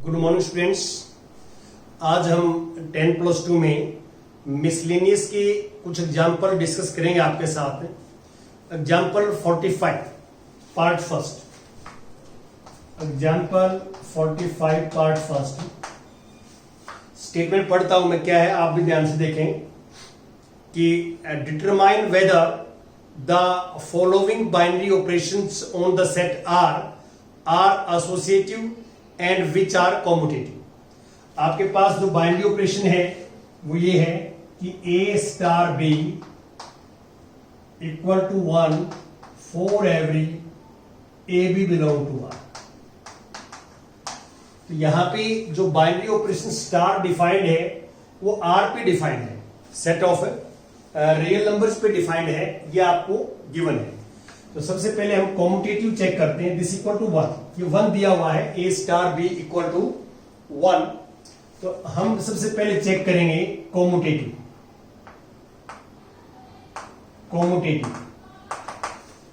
Good morning students. आज हम 10+2 में मिसलेनियस के कुछ एग्जाम्पल डिस्कस करेंगे आपके साथ। Example 45 part first. Example 45 part first. Statement पढ़ता हूं मैं, क्या है आप भी ध्यान से देखें कि determine whether the following binary operations on the set R associative and which are commutative. आपके पास जो बाइनरी ऑपरेशन है वो ये है कि A star B equal to 1 for every A B belong to R. तो यहां पे जो बाइनरी ऑपरेशन स्टार डिफाइंड है वो आर पे डिफाइंड है, सेट ऑफ रियल नंबर्स पे डिफाइंड है, ये आपको गिवन है। तो सबसे पहले हम कॉम्यूटेटिव चेक करते हैं। दिस इक्वल टू 1, ये 1 दिया हुआ है, ए स्टार बी इक्वल टू 1। तो हम सबसे पहले चेक करेंगे कॉम्यूटेटिव।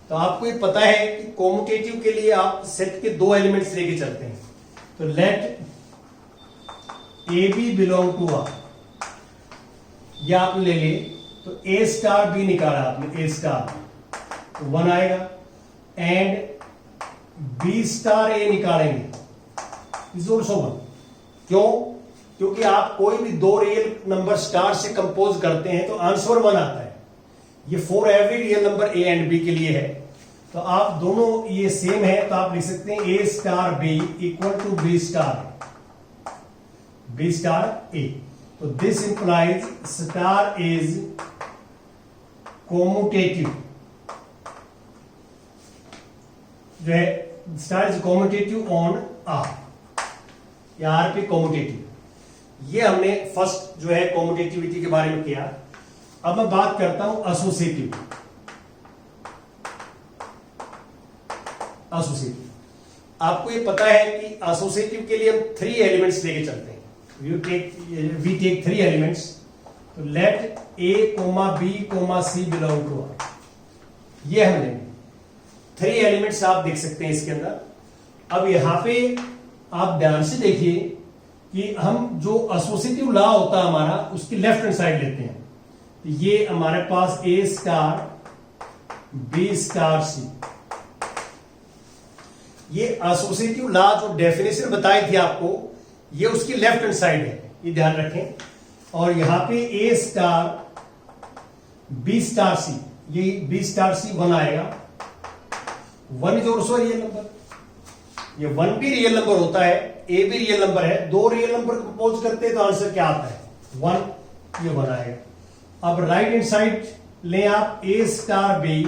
तो आपको ये पता है कि कॉम्यूटेटिव के लिए आप सेट के 2 एलिमेंट्स लेके चलते हैं। तो let a B belong to R, ये आप ले ले। तो ए स्टार बी निकाला आपने, ए स्टार 1 आएगा, एंड बी स्टार ए निकालेंगे इज ऑल्सो 1। क्यों? क्योंकि आप कोई भी 2 रियल नंबर स्टार से कंपोज करते हैं तो आंसर 1 आता है। ये for every real number a and b के लिए है। तो आप दोनों ये सेम है तो आप लिख सकते हैं A star B equal to B star A. तो this implies star is commutative, जो है star is commutative on R, या आर पे कॉम्यूटेटिव। ये हमने फर्स्ट जो है कॉम्यूटेटिविटी के बारे में किया। अब मैं बात करता हूं एसोसिएटिव। आपको ये पता है कि एसोसिएटिव के लिए हम 3 एलिमेंट्स लेके चलते हैं। We take 3 elements. तो let A comma B comma C belong to R, ये हम लेंगे। 3 एलिमेंट्स आप देख सकते हैं इसके अंदर। अब यहां पे आप ध्यान से देखिए कि हम जो एसोसिएटिव लॉ होता है हमारा, उसकी लेफ्ट हैंड साइड लेते हैं। तो ये हमारे पास ए स्टार बी स्टार सी, ये एसोसिएटिव लॉ जो डेफिनेशन बताई थी आपको, ये उसकी लेफ्ट हैंड साइड है, ये ध्यान रखें। और यहां पे ए स्टार बी स्टार सी, ये बी स्टार सी 1 आएगा। 1 इज ऑल्सो रियल नंबर, ये 1 भी रियल नंबर होता है, ए भी रियल नंबर है। 2 रियल नंबर कंपोज करते हैं तो आंसर क्या आता है? 1, ये 1 आएगा। अब राइट हैंड साइड ले आप ए स्टार बी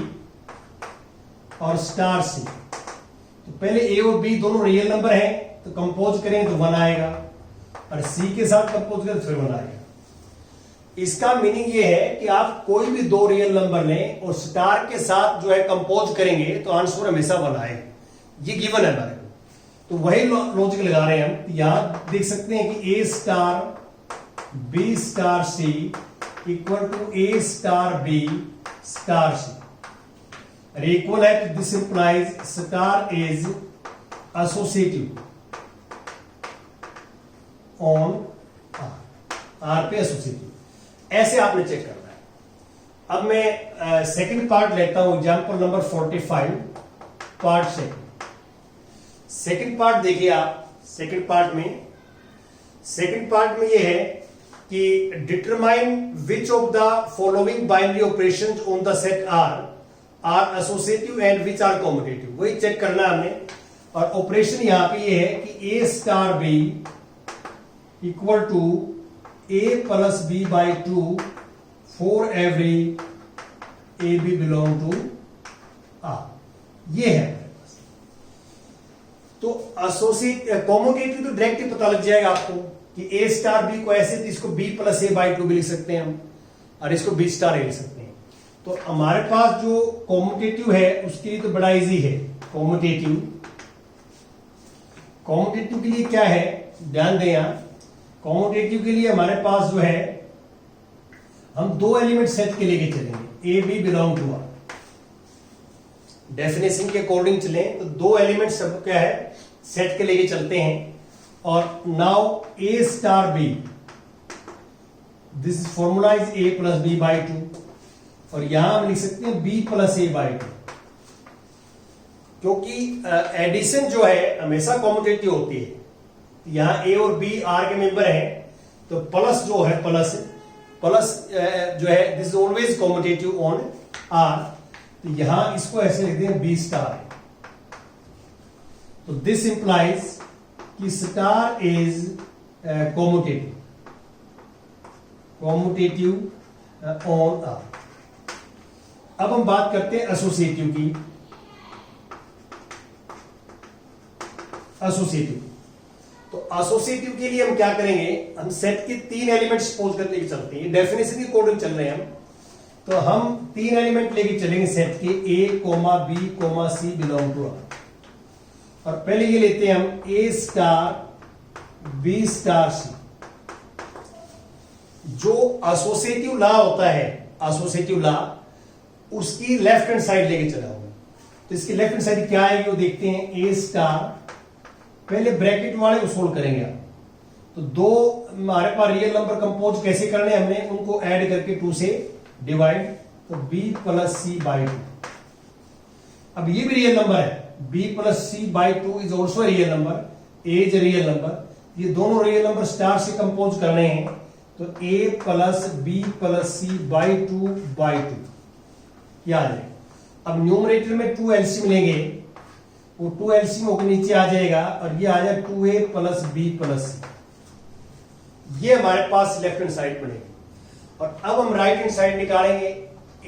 और स्टार सी। तो पहले ए और बी दोनों रियल नंबर हैं तो कंपोज करें तो 1 आएगा, और सी के साथ कंपोज करें तो फिर 1 आएगा। इसका मीनिंग ये है कि आप कोई भी 2 रियल नंबर लें और स्टार के साथ जो है कंपोज करेंगे तो आंसर हमेशा 1 आएगा। ये गिवन है हमारे को। तो वही लॉजिक लगा रहे हैं हम। यहां देख सकते हैं कि A star B star C equal to A star B star C, equal है। तो this implies star is associative on R पे एसोसिएटिव। ऐसे आपने चेक करना है। अब मैं सेकंड पार्ट लेता हूं, example number 45 part second part देखिए आप। सेकंड पार्ट में ये है कि determine which of the following binary operations on the set R associative and which are commutative, वही चेक करना है हमने। और ऑपरेशन यहां पे ये है कि A star B equal to A plus B by 2 for every A B belong to R, ये है हमारे पास। तो एसोसिएट कॉम्यूटेटिव तो डायरेक्ट ही पता लग जाएगा आपको कि ए स्टार बी को ऐसे, इसको बी प्लस ए बाई 2 भी लिख सकते हैं हम, और इसको बी स्टार ए लिख सकते हैं। तो हमारे पास जो कॉम्यूटेटिव है उसके लिए तो बड़ा इजी है। कॉम्यूटेटिव के लिए क्या है, ध्यान दें यहां। कॉम्यूटेटिव के लिए हमारे पास जो है हम 2 एलिमेंट सेट के लेके चलेंगे, a B belong to R. Definition के अकॉर्डिंग चलें तो 2 एलिमेंट सब क्या है, सेट के लेके चलते हैं। और now a star b, this formula is a plus B by two, और यहां हम लिख सकते हैं b plus a by two, क्योंकि एडिशन जो है हमेशा कॉम्यूटेटिव होती है। यहां ए और बी आर के मेंबर हैं, तो प्लस जो है प्लस जो है this is always commutative on R, तो यहां इसको ऐसे लिख दें बी स्टार। तो दिस इंप्लाइज कि star is commutative on R. अब हम बात करते हैं एसोसिएटिव की। एसोसिएटिव, तो एसोसिएटिव के लिए हम क्या करेंगे, हम सेट के 3 एलिमेंट सपोज करके लेके चलते हैं, डेफिनेशन के अकॉर्डिंग चल रहे हैं हम, तो हम 3 एलिमेंट लेके चलेंगे सेट के A comma B comma C belong to R. और पहले ये लेते हैं हम A star B star C. जो एसोसिएटिव लॉ होता है, एसोसिएटिव लॉ, उसकी लेफ्ट हैंड साइड लेके चला हूं, तो इसकी लेफ्ट हैंड साइड क्या आएगी वो देखते हैं। ए स्टार, पहले ब्रैकेट वाले को सोल्व करेंगे आप, तो 2 हमारे पास रियल नंबर कंपोज कैसे करने, हमने उनको ऐड करके 2 से डिवाइड, तो b प्लस सी बाई 2। अब ये भी रियल नंबर है, b plus c by 2 is also real number, a is real number, ये दोनों रियल नंबर स्टार से कंपोज करने हैं, तो a plus b plus c by 2 क्या आ जाएगा। अब न्यूमरेटर में 2 एलसीएम लेंगे, वो 2 एलसीएम होकर नीचे आ जाएगा, और ये आ जाएगा 2a प्लस बी प्लस सी। ये हमारे पास लेफ्ट हैंड साइड बनेगी। और अब हम राइट हैंड साइड निकालेंगे,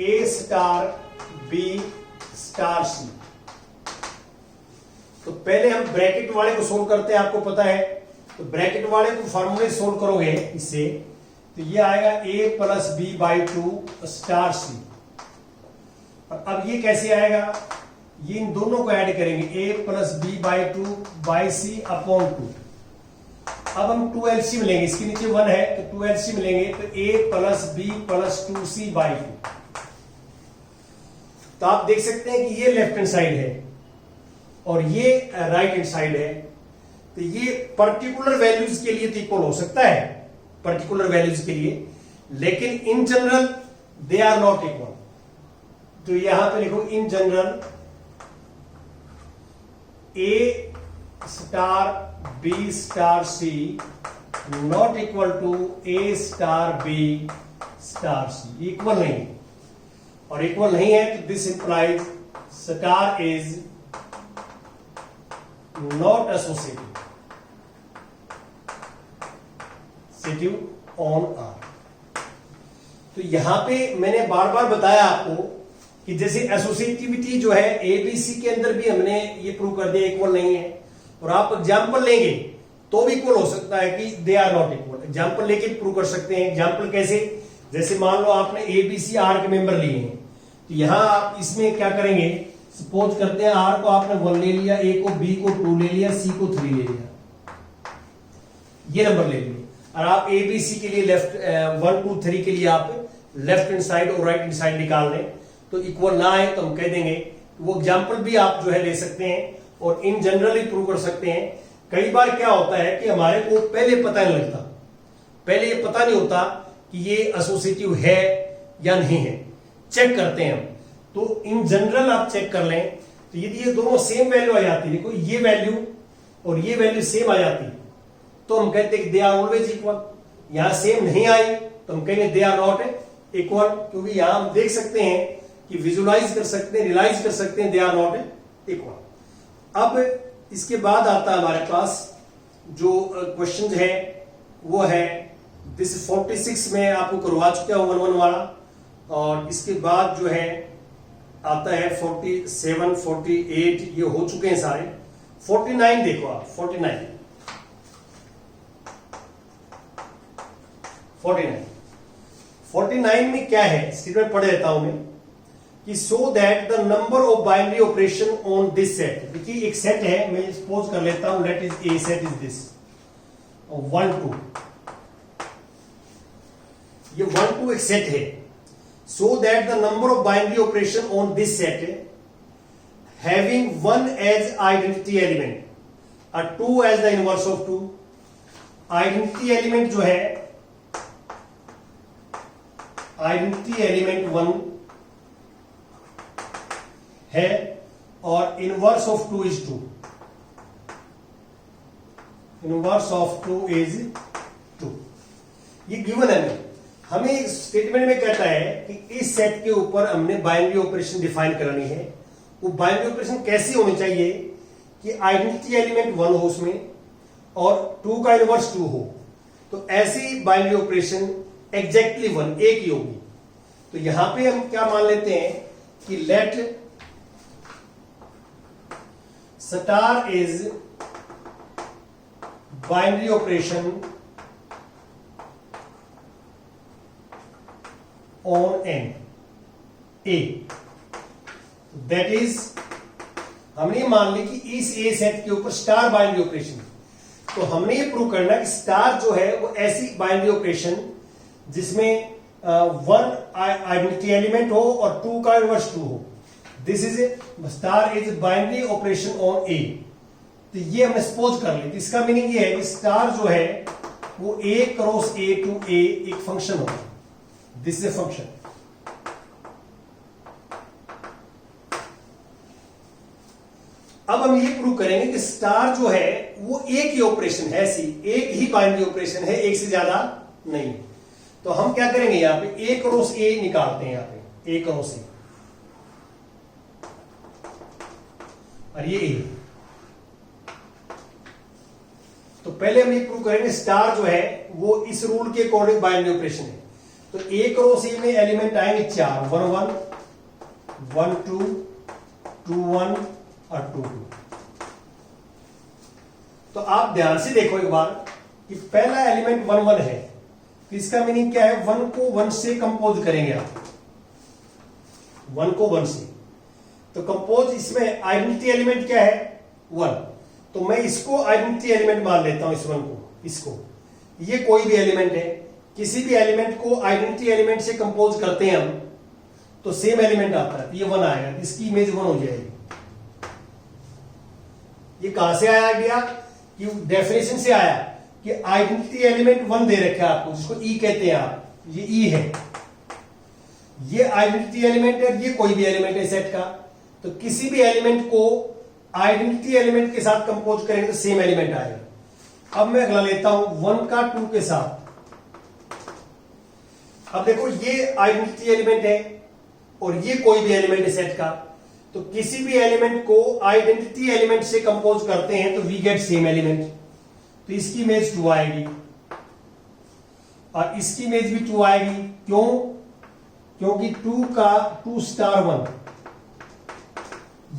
ए स्टार बी स्टार सी। तो पहले हम ब्रैकेट वाले को सोल्व करते हैं, आपको पता है, तो ब्रैकेट वाले को फॉर्मूले सोल्व करोगे इससे, तो ये आएगा a plus B by 2 star C. और अब ये कैसे आएगा, ये इन दोनों को ऐड करेंगे, a plus B by 2 by c upon 2। अब हम 2 एलसीएम लेंगे, इसके नीचे 1 है, तो 2 एलसीएम लेंगे, तो a plus b plus 2c by 2। तो आप देख सकते हैं कि ये लेफ्ट हैंड साइड है और ये राइट हैंड साइड है, तो ये पर्टिकुलर वैल्यूज के लिए तो इक्वल हो सकता है, पर्टिकुलर वैल्यूज के लिए, लेकिन in general they are not equal. तो यहां पे लिखो in general a star B star c not equal to A star B star C, equal नहीं, और इक्वल नहीं है तो this implies star is not associative on R. तो यहां पे मैंने बार बार बताया आपको कि जैसे एसोसिएटिविटी जो है एबीसी के अंदर भी हमने ये प्रूव कर दिया इक्वल नहीं है, और आप एग्जाम्पल लेंगे तो भी इक्वल हो सकता है कि they are not equal. Example लेके प्रूव कर सकते हैं। एग्जाम्पल कैसे, जैसे मान लो आपने एबीसी आर के मेंबर लिए हैं, तो यहां आप इसमें क्या करेंगे, सपोज करते हैं आर को आपने 1 ले लिया, ए को बी को 2 ले लिया, सी को 3 ले लिया, ये नंबर ले लिए, और आप एबीसी के लिए लेफ्ट 1 2 3 के लिए आप लेफ्ट हैंड साइड और राइट हैंड साइड निकाल लें, तो इक्वल ना है तो हम कह देंगे। वो एग्जाम्पल भी आप जो है ले सकते हैं और इन जनरल ही प्रूव कर सकते हैं। कई बार क्या होता है कि हमारे को पहले पता नहीं लगता, पहले ये पता नहीं होता कि ये एसोसिएटिव है या नहीं है, चेक करते हैं हम। तो इन जनरल आप चेक कर लें, तो यदि ये दोनों सेम वैल्यू आ जाती है, देखो ये वैल्यू और ये वैल्यू सेम आ जाती है, तो हम कहते हैं कि दे आर ऑलवेज इक्वल। यहां सेम नहीं आई तो हम कहेंगे दे आर नॉट इक्वल, क्योंकि यहां हम देख सकते हैं कि विजुलाइज कर सकते हैं, रियलाइज कर सकते हैं दे आर नॉट इक्वल। अब इसके बाद आता है हमारे पास जो क्वेश्चन है वो है दिस 46 में आपको करवा चुका हूं 1 1 वाला, और इसके बाद जो है आता है 47 48, ये हो चुके हैं सारे। 49 देखो आप, 49 में क्या है, स्टेटमेंट पढ़ देता हूं मैं कि so that the number of binary operation on this set. देखिए एक सेट है, मैं सपोज कर लेता हूं let is a set is this 1 2, ये 1 2 एक सेट है। So that the number of binary operation on this set having 1 as identity element, 2 as the inverse of 2, identity element जो है, आइडेंटिटी एलिमेंट 1 है और inverse of 2 is 2, inverse of 2 is 2। ये given है। हमें स्टेटमेंट में कहता है कि इस सेट के ऊपर हमने बाइनरी ऑपरेशन डिफाइन करनी है। वो बाइनरी ऑपरेशन कैसी होनी चाहिए कि आइडेंटिटी एलिमेंट 1 हो उसमें और 2 का इनवर्स 2 हो। तो ऐसी बाइनरी ऑपरेशन एग्जैक्टली 1 एक ही होगी। तो यहां पे हम क्या मान लेते हैं कि let star is binary operation on an A, that is हमने मान ली कि इस ए सेट के ऊपर स्टार बाइनरी ऑपरेशन। तो हमने ये प्रूव करना कि स्टार जो है वो ऐसी बाइनरी ऑपरेशन जिसमें 1 आइडेंटिटी एलिमेंट हो और 2 का इनवर्स 2 हो। This is star is binary operation on A. तो ये हमने सपोज कर ली। इसका मीनिंग ये है कि स्टार जो है वो ए क्रॉस ए टू ए एक फंक्शन होगा। This is a function. अब हम ये प्रूव करेंगे कि स्टार जो है वो एक ही ऑपरेशन है, एक ही बाइनरी ऑपरेशन है, एक से ज्यादा नहीं। तो हम क्या करेंगे यहां पे ए क्रॉस ए निकालते हैं, यहां पे ए क्रॉस ए और ये ए। तो पहले हम ये प्रूव करेंगे स्टार जो है वो इस रूल के अकॉर्डिंग बाइनरी ऑपरेशन है। तो ए क्रॉस ए में एलिमेंट आएंगे 4, 1 1 1 2 2 1 और 2 2। तो आप ध्यान से देखो एक बार कि पहला एलिमेंट 1 1 है। तो इसका मीनिंग क्या है, 1 को 1 से कंपोज करेंगे आप, 1 को 1 से। तो कंपोज इसमें आइडेंटिटी एलिमेंट क्या है 1। तो मैं इसको आइडेंटिटी एलिमेंट मान लेता हूं, इस 1 को, इसको। ये कोई भी एलिमेंट है, किसी भी एलिमेंट को आइडेंटिटी एलिमेंट से कंपोज करते हैं हम तो सेम एलिमेंट आता है। ये 1 आएगा, इसकी इमेज 1 हो जाएगी। ये कहां से आया आइडिया कि डेफिनेशन से आया कि आइडेंटिटी एलिमेंट 1 दे रखा है आपको, जिसको ई कहते हैं आप, ये ई है, ये आइडेंटिटी एलिमेंट है, ये कोई भी एलिमेंट है सेट का। तो किसी भी एलिमेंट को आइडेंटिटी एलिमेंट के साथ कंपोज करेंगे तो सेम एलिमेंट आएगा। अब मैं अगला लेता हूं 1 का 2 के साथ। अब देखो ये आइडेंटिटी एलिमेंट है और ये कोई भी एलिमेंट है सेट का। तो किसी भी एलिमेंट को आइडेंटिटी एलिमेंट से कंपोज करते हैं तो वी गेट सेम एलिमेंट। तो इसकी इमेज 2 आएगी और इसकी इमेज भी 2 आएगी। क्यों? क्योंकि 2 का 2 स्टार 1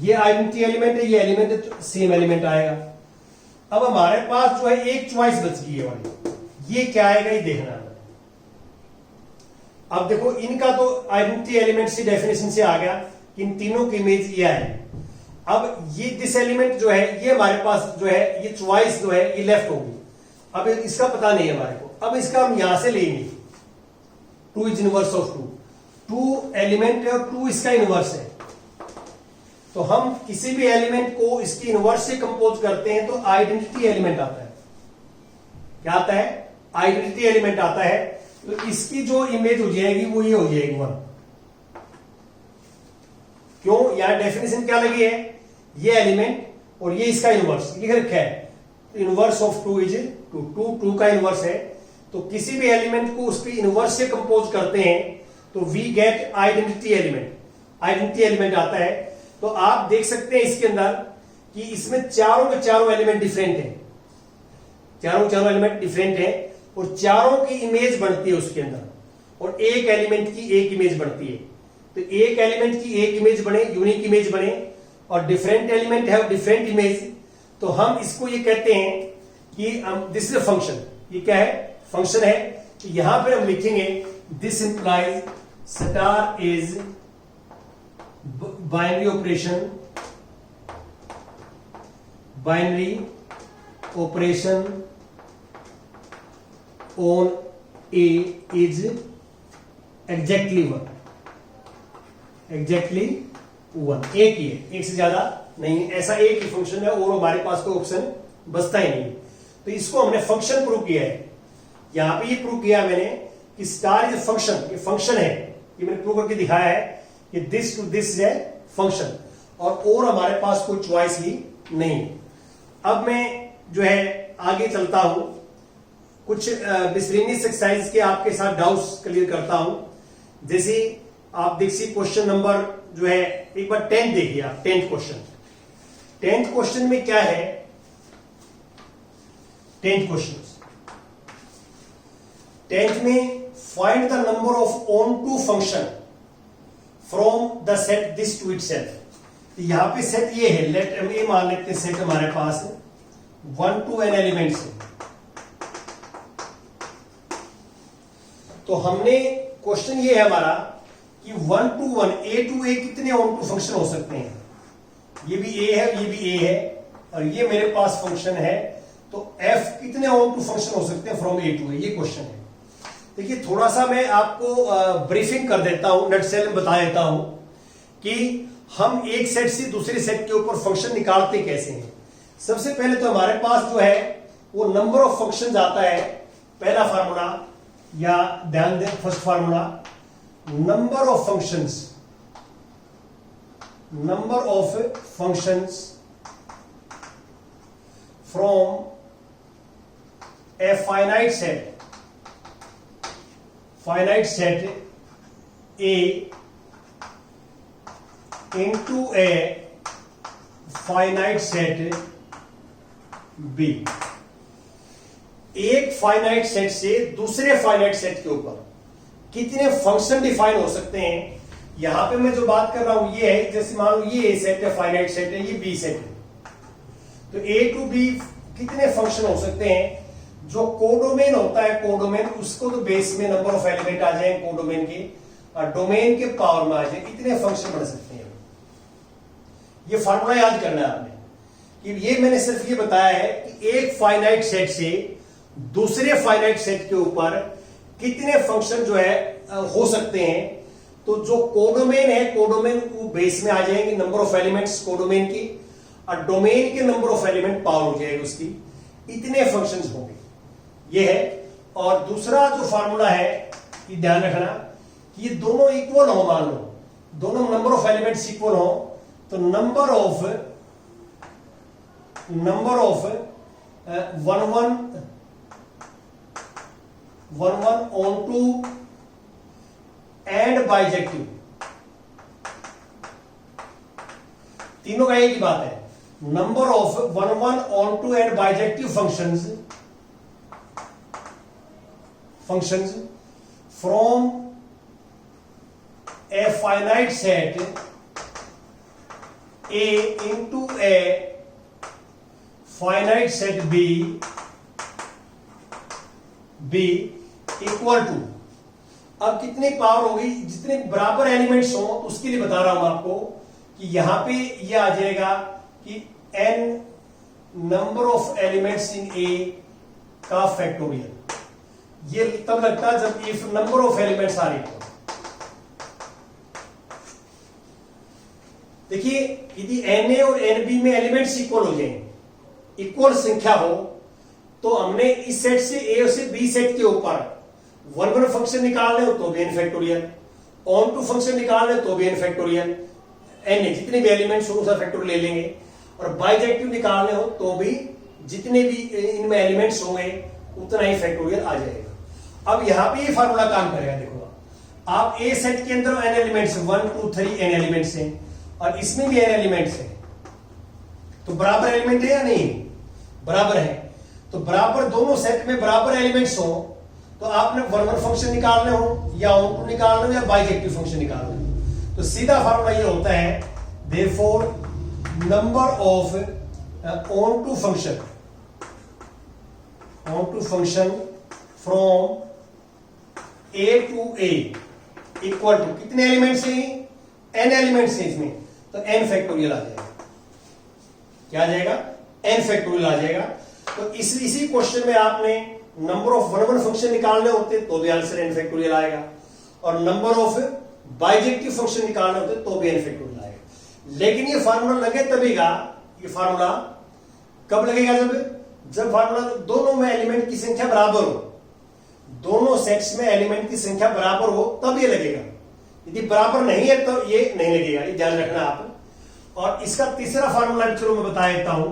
ये आइडेंटिटी एलिमेंट है, ये एलिमेंट है, तो सेम एलिमेंट आएगा। अब हमारे पास जो है एक चॉइस बच गई है वाली, ये क्या आएगा ये देखना है। अब देखो इनका तो आइडेंटिटी एलिमेंट से डेफिनेशन से आ गया, इन तीनों की इमेज ये आएगी। अब ये दिस एलिमेंट जो है ये हमारे पास जो है ये चॉइस जो है ये लेफ्ट होगी। अब इसका पता नहीं है हमारे को। अब इसका हम यहां से लेंगे 2 इज इनवर्स ऑफ 2, 2 एलिमेंट है और 2 इसका इनवर्स है। तो हम किसी भी एलिमेंट को इसकी इनवर्स से कंपोज करते हैं तो आइडेंटिटी एलिमेंट आता है। क्या आता है? आइडेंटिटी एलिमेंट आता है। तो इसकी जो इमेज हो जाएगी वो ये हो जाएगी 1। क्यों? यहां डेफिनेशन क्या लगी है, ये एलिमेंट और ये इसका इनवर्स लिख रखा है। इनवर्स ऑफ 2 इज 2 का इनवर्स है। तो किसी भी एलिमेंट को उसकी इनवर्स से कंपोज करते हैं तो we get identity element. Identity element आता है। तो आप देख सकते हैं इसके अंदर कि इसमें चारों के चारों एलिमेंट डिफरेंट हैं, चारों एलिमेंट डिफरेंट हैं और चारों की इमेज बनती है उसके अंदर और एक एलिमेंट की एक इमेज बनती है। तो एक एलिमेंट की एक इमेज बने, यूनिक इमेज बने, और डिफरेंट एलिमेंट है डिफरेंट इमेज। तो हम इसको ये कहते हैं कि दिस इज अ फंक्शन। ये क्या है? फंक्शन है। तो यहां पर हम लिखेंगे this implies star is binary operation on A is exactly 1। Exactly 1 एक ही है, एक से ज्यादा नहीं। ऐसा एक ही फंक्शन है और हमारे पास कोई ऑप्शन बचता ही नहीं। तो इसको हमने फंक्शन प्रूव किया है। यहां पे ये प्रूव किया मैंने कि स्टार इज फंक्शन, ये फंक्शन है, ये मैंने प्रूव करके दिखाया है कि दिस टू दिस है फंक्शन, और हमारे पास कोई चॉइस ही नहीं। अब मैं जो है आगे चलता हूं, कुछ मिसलेनियस एक्सरसाइज के आपके साथ डाउट्स क्लियर करता हूं। जैसे आप देखिए क्वेश्चन नंबर जो है, एक बार 10 देखिए आप, 10th क्वेश्चन। 10th क्वेश्चन में क्या है? 10th क्वेश्चन, 10th में find the number of onto function from the set this to itself. यहां पे सेट ये है, लेट हम ये मान लेते हैं सेट हमारे पास 1 to n एलिमेंट्स है। तो हमने क्वेश्चन ये है हमारा कि 1 to 1 a to a कितने ऑन टू फंक्शन हो सकते हैं। ये भी a है, ये भी a है, और ये मेरे पास फंक्शन है, तो f कितने ऑन टू फंक्शन हो सकते हैं फ्रॉम a to a, ये क्वेश्चन है। देखिए थोड़ा सा मैं आपको ब्रीफिंग कर देता हूं, नटसेल में बता देता हूं कि हम एक सेट से दूसरे सेट के ऊपर फंक्शन निकालते कैसे हैं। सबसे पहले तो हमारे पास जो है वो नंबर ऑफ फंक्शंस आता है, पहला फार्मूला, या ध्यान दें first formula, number of functions from a finite set A into a finite set B। एक फाइनाइट सेट से दूसरे फाइनाइट सेट के ऊपर कितने फंक्शन डिफाइन हो सकते हैं। यहां पे मैं जो बात कर रहा हूं ये है, जैसे मान लो ये A सेट है, फाइनाइट सेट है, ये B सेट है, तो A टू B कितने फंक्शन हो सकते हैं। जो कोडोमेन होता है, कोडोमेन, उसको तो बेस में नंबर ऑफ एलिमेंट आ जाए कोडोमेन के, और डोमेन के पावर में आ जाए, इतने फंक्शन बन सकते हैं। ये फार्मूला याद करना है आपने, कि ये मैंने सिर्फ ये बताया है कि एक फाइनाइट सेट से दूसरे फाइनाइट सेट के ऊपर कितने फंक्शन जो है हो सकते हैं। तो जो कोडोमेन है, कोडोमेन वो बेस में आ जाएंगे, नंबर ऑफ एलिमेंट्स कोडोमेन की, और डोमेन के नंबर ऑफ एलिमेंट पावर हो जाएगी उसकी, इतने फंक्शंस होंगे, ये है। और दूसरा जो फार्मूला है, ये ध्यान रखना कि ये दोनों इक्वल हो, मान लो दोनों नंबर ऑफ एलिमेंट्स इक्वल हो, तो number of 1 onto and bijective, तीनों का एक ही बात है। Number of 1 onto and bijective functions from a finite set A into a finite set B equal to, अब कितनी पावर होगी, जितने बराबर एलिमेंट्स हो उसके लिए बता रहा हूं आपको कि यहां पे ये आ जाएगा कि n number of elements in A का फैक्टोरियल। ये तब लगता है जब if number of elements are equal. देखिए यदि Na और Nb में एलिमेंट्स इक्वल हो जाए, इक्वल संख्या हो, तो हमने इस सेट से A से B सेट के ऊपर 1 फंक्शन निकालने हो तो भी n factorial, onto function निकालने तो भी n फैक्टोरियल, n जितने भी एलिमेंट्स हो उसका फैक्टोरियल ले लेंगे, और बाइजेक्टिव निकालने हो तो भी जितने भी इनमें एलिमेंट्स होंगे उतना ही फैक्टोरियल आ जाएगा। अब यहां पे ये फार्मूला काम करेगा। देखो आप A सेट के अंदर n एलिमेंट्स 1 2 3 n एलिमेंट्स हैं, और इसमें भी n एलिमेंट्स है, तो बराबर एलिमेंट है या नहीं, बराबर है। तो बराबर दोनों सेट में बराबर एलिमेंट्स हो, तो आपने 1 फंक्शन निकालने हो, या ऑन टू निकालने हो, या बाइजेक्टिव फंक्शन निकालने हो। तो सीधा फार्मूला ये होता है, therefore number of onto function from A to A equal to, कितने एलिमेंट्स हैं, n एलिमेंट्स हैं इसमें, तो n फैक्टोरियल आ जाएगा। क्या आ जाएगा, n फैक्टोरियल आ जाएगा। तो इसी क्वेश्चन में आपने नंबर ऑफ 1 फंक्शन निकालने होते तो भी आंसर n फैक्टोरियल आएगा, और नंबर ऑफ बाइजेक्टिव फंक्शन निकालने होते तो भी n फैक्टोरियल आएगा। लेकिन ये फार्मूला लगे तभी का, ये फार्मूला कब लगेगा, जब जब फार्मूला दोनों में एलिमेंट की संख्या बराबर हो, दोनों सेट्स में एलिमेंट की संख्या बराबर हो तब ये लगेगा, यदि बराबर नहीं है तो ये नहीं लगेगा, ये ध्यान रखना आप। और इसका तीसरा फार्मूला भी चलो मैं बता देता हूं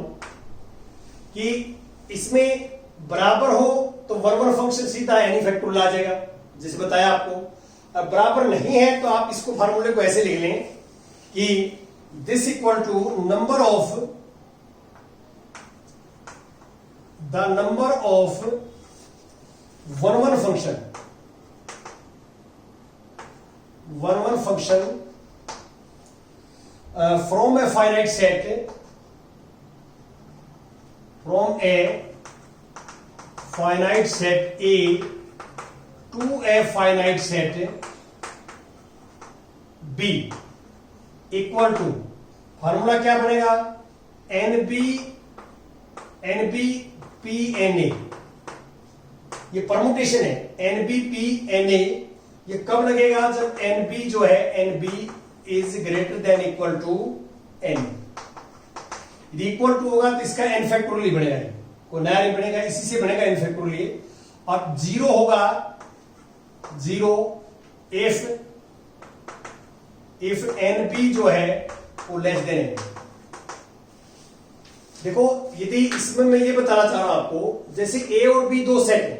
कि इसमें बराबर हो तो वन फंक्शन सीधा एनी फैक्टोरियल आ जाएगा, जैसे बताया आपको। अब बराबर नहीं है तो आप इसको फार्मूले को ऐसे लिख लें कि this equal to number of the number of one function from a finite set A to a finite set B equal to, formula क्या बनेगा, NB P NA, ये परमुटेशन है NB P NA। ये कब लगेगा, जब NB जो है NB is greater than equal to N। यदि इक्वल टू होगा तो इसका n फैक्टोरियल बनेगा, कोई नया नहीं बनेगा, इसी से बनेगा n फैक्टोरियल। और जीरो होगा, जीरो इफ NB जो है वो लेस देन N। देखो यदि इसमें मैं ये बताना चाह रहा हूं आपको, जैसे A और B दो सेट है,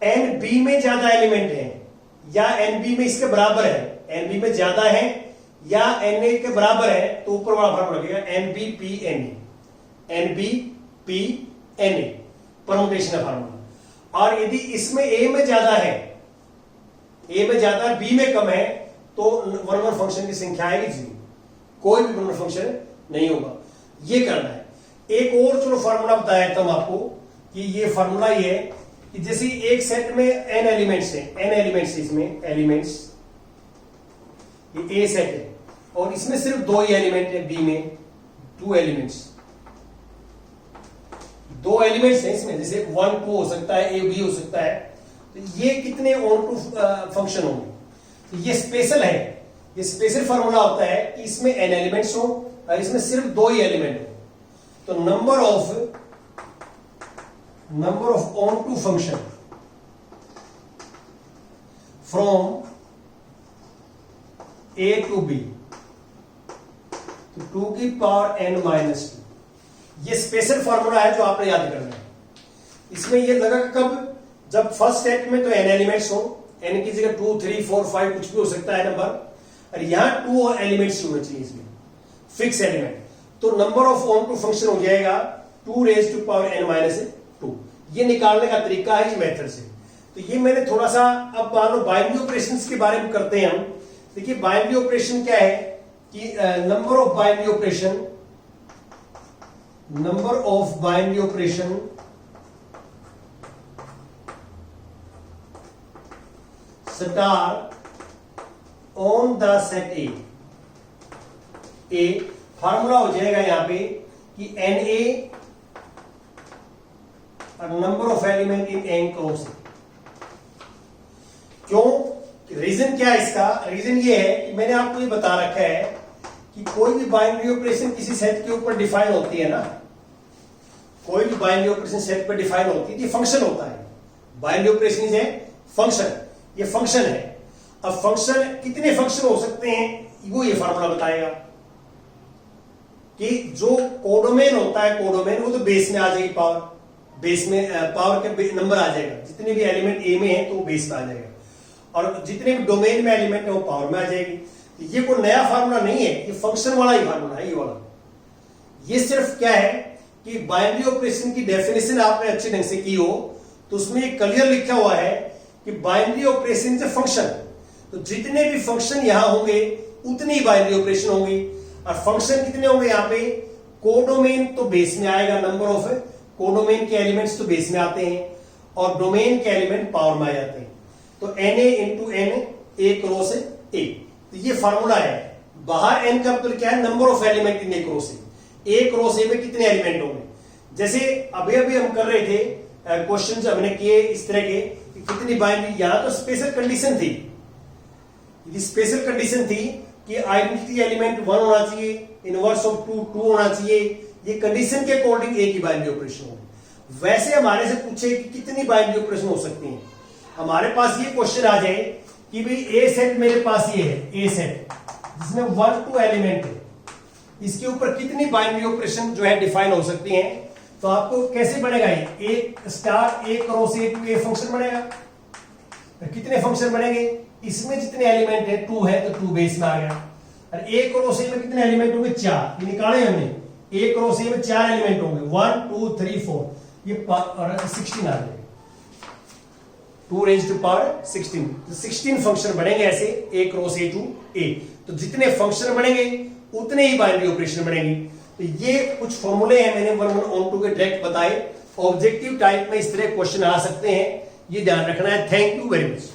NB में ज्यादा एलिमेंट है या NB में इसके बराबर है, NB में ज्यादा है या NA के बराबर है, तो ऊपर वाला फार्मूला लगेगा NB P NA, परमुटेशन है फार्मूला। और यदि इसमें A में ज्यादा है, A में ज्यादा है, B में कम है, तो वन फंक्शन की संख्या आएगी जीरो, कोई भी वन फंक्शन नहीं होगा। ये करना है। एक और चलो फार्मूला बताया था आपको कि ये फार्मूला ये है कि जैसे एक सेट में n एलिमेंट्स है, n एलिमेंट्स इसमें एलिमेंट्स, ये A सेट है और इसमें सिर्फ दो ही एलिमेंट है, B में टू एलिमेंट्स, दो एलिमेंट्स हैं इसमें, जैसे 1 2 हो सकता है, A B हो सकता है। तो ये कितने ऑन टू फंक्शन होंगे, तो ये स्पेशल है, ये स्पेशल फार्मूला होता है कि इसमें n एलिमेंट्स हो और इसमें सिर्फ दो ही एलिमेंट हो। तो number of onto function from A to B, तो 2 की पावर n-2, ये स्पेशल फार्मूला है जो आपने याद करना है। इसमें ये लगा कब, जब फर्स्ट सेट में तो n एलिमेंट्स हो, n की जगह 2 3 4 5 कुछ भी हो सकता है नंबर, और यहां 2 एलिमेंट्स होने चाहिए इसमें, फिक्स एलिमेंट। तो number of onto function हो जाएगा 2 raised to power n-2। ये निकालने का तरीका है इस मेथड से। तो ये मैंने थोड़ा सा, अब मान लो बाइनरी ऑपरेशंस के बारे में करते हैं हम। देखिए बाइनरी ऑपरेशन क्या है कि number of binary operation star on the set A, formula हो जाएगा यहां पे कि NA और number of element in n cross. क्यों, रीजन क्या है इसका, रीजन ये है कि मैंने आपको ये बता रखा है कि कोई भी बाइनरी ऑपरेशन किसी सेट के ऊपर डिफाइन होती है ना, कोई भी बाइनरी ऑपरेशन सेट पर डिफाइन होती है, ये फंक्शन होता है। Binary operation is a function, ये फंक्शन है। अब फंक्शन कितने फंक्शन हो सकते हैं वो ये फार्मूला बताएगा कि जो कोडोमेन होता है, कोडोमेन वो तो बेस में आ जाएगी, पावर बेस में पावर के नंबर आ जाएगा, जितने भी एलिमेंट ए में है तो वो बेस में आ जाएगा, और जितने भी डोमेन में एलिमेंट है वो पावर में आ जाएगी। ये कोई नया फार्मूला नहीं है, ये फंक्शन वाला ही फार्मूला है ये वाला। ये सिर्फ क्या है कि बाइनरी ऑपरेशन की डेफिनेशन आपने अच्छे ढंग से की हो तो उसमें क्लियर लिखा हुआ है कि binary operation is a function. तो जितने भी फंक्शन यहां होंगे उतनी ही बाइनरी ऑपरेशन होंगी। और फंक्शन कितने होंगे यहाँ पे, कोडोमेन तो बेस में आएगा, नंबर ऑफ कोडोमेन के एलिमेंट्स तो बेस में आते हैं और डोमेन के एलिमेंट पावर में आ जाते हैं। तो NA into N, A cross A, तो ये फार्मूला है। बाहर n का मतलब क्या है, number of element in A cross A, A cross A में कितने एलिमेंट होंगे। जैसे अभी हम कर रहे थे क्वेश्चन हमने किए इस तरह के, कितनी बाइनरी, यहां तो स्पेशल कंडीशन थी, स्पेशल कंडीशन थी कि आइडेंटिटी एलिमेंट 1 होना चाहिए, इनवर्स ऑफ 2 2 होना चाहिए, ये कंडीशन के अकॉर्डिंग ए की बाइनरी ऑपरेशन होगी। वैसे हमारे से पूछे कि कितनी बाइनरी ऑपरेशन हो सकती है, हमारे पास ये क्वेश्चन आ जाए कि भाई ए सेट मेरे पास ये है, ए सेट जिसमें 1 2 एलिमेंट है, इसके ऊपर कितनी बाइनरी ऑपरेशन जो है डिफाइन हो सकती हैं, तो आपको कैसे बनेगा ये A star A cross A to A function बनेगा। कितने फंक्शन बनेंगे, इसमें जितने एलिमेंट है 2 है तो 2 बेस में आ गया, और ए क्रॉस ए में कितने एलिमेंट होंगे 4, ये निकाले हमने, ए क्रॉस ए में 4 एलिमेंट होंगे 1 2 3 4, ये 16 आ जाएगा, 2 रेज़ टू पावर 16, तो 16 फंक्शन बनेंगे ऐसे ए क्रॉस ए टू ए। तो जितने फंक्शन बनेंगे उतने ही बाइनरी ऑपरेशन बनेंगे। तो ये कुछ फॉर्मूले हैं मैंने 1 1 on 2 के डायरेक्ट बताए। ऑब्जेक्टिव टाइप में इस तरह क्वेश्चन आ सकते हैं, ये ध्यान रखना है। Thank you very much.